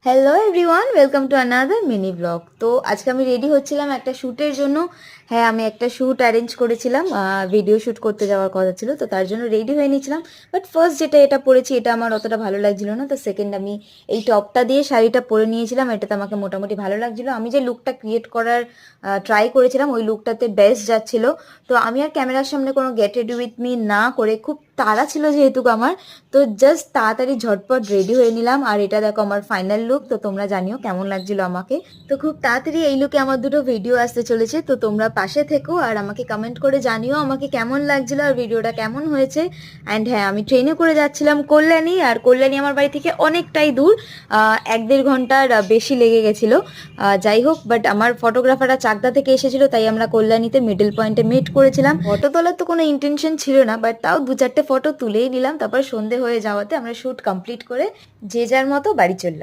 Hello everyone, welcome to another mini blog. তো আজকে আমি রেডি হচ্ছিলাম একটা শ্যুটের জন্য। হ্যাঁ, আমি একটা শ্যুট অ্যারেঞ্জ করেছিলাম, ভিডিও শ্যুট করতে যাওয়ার কথা ছিল, তো তার জন্য রেডি হয়ে নিয়েছিলাম। বাট ফার্স্ট এটা পরেছি, এটা আমার অতটা ভালো লাগছিল না। তো সেকেন্ড আমি এই টপটা দিয়ে শাড়িটা পরে নিয়েছিলাম, এটাতে আমাকে মোটামুটি ভালো লাগছিলো। আমি যে লুকটা ক্রিয়েট করার ট্রাই করেছিলাম ওই লুকটাতে বেস্ট যাচ্ছিল। তো আমি আর ক্যামেরার সামনে কোনো গেট রেডি উইথ মি না করে, খুব তাড়া ছিল যেহেতু আমার, তো জাস্ট তাড়াতাড়ি ঝটপট রেডি হয়ে নিলাম। আর এটা দেখো আমার ফাইনাল লুক, তো তোমরা জানিও কেমন লাগছিল আমাকে। তো খুব তাড়াতাড়ি এই লুকে আমার দুটো ভিডিও আসতে চলেছে, তো তোমরা পাশে থেকো আর আমাকে কমেন্ট করে জানিও আমাকে কেমন লাগছিল আর ভিডিওটা কেমন হয়েছে। অ্যান্ড হ্যাঁ, আমি ট্রেনে করে যাচ্ছিলাম কল্যাণী, আর কল্যাণী আমার বাড়ি থেকে অনেকটাই দূর, 1-1.5 ঘন্টার বেশি লেগে গেছিলো। যাই হোক, বাট আমার ফটোগ্রাফাররা চাকদা থেকে এসেছিল, তাই আমরা কল্যাণীতে মিডল পয়েন্টে মিট করেছিলাম। ফটো তোলার তো কোনো ইন্টেনশন ছিল না, বাট তাও 2-4টে ফটো তুলেই নিলাম। তারপর সন্ধে হয়ে যাওয়াতে আমরা শ্যুট কমপ্লিট করে যে যার মতো বাড়ি চললাম।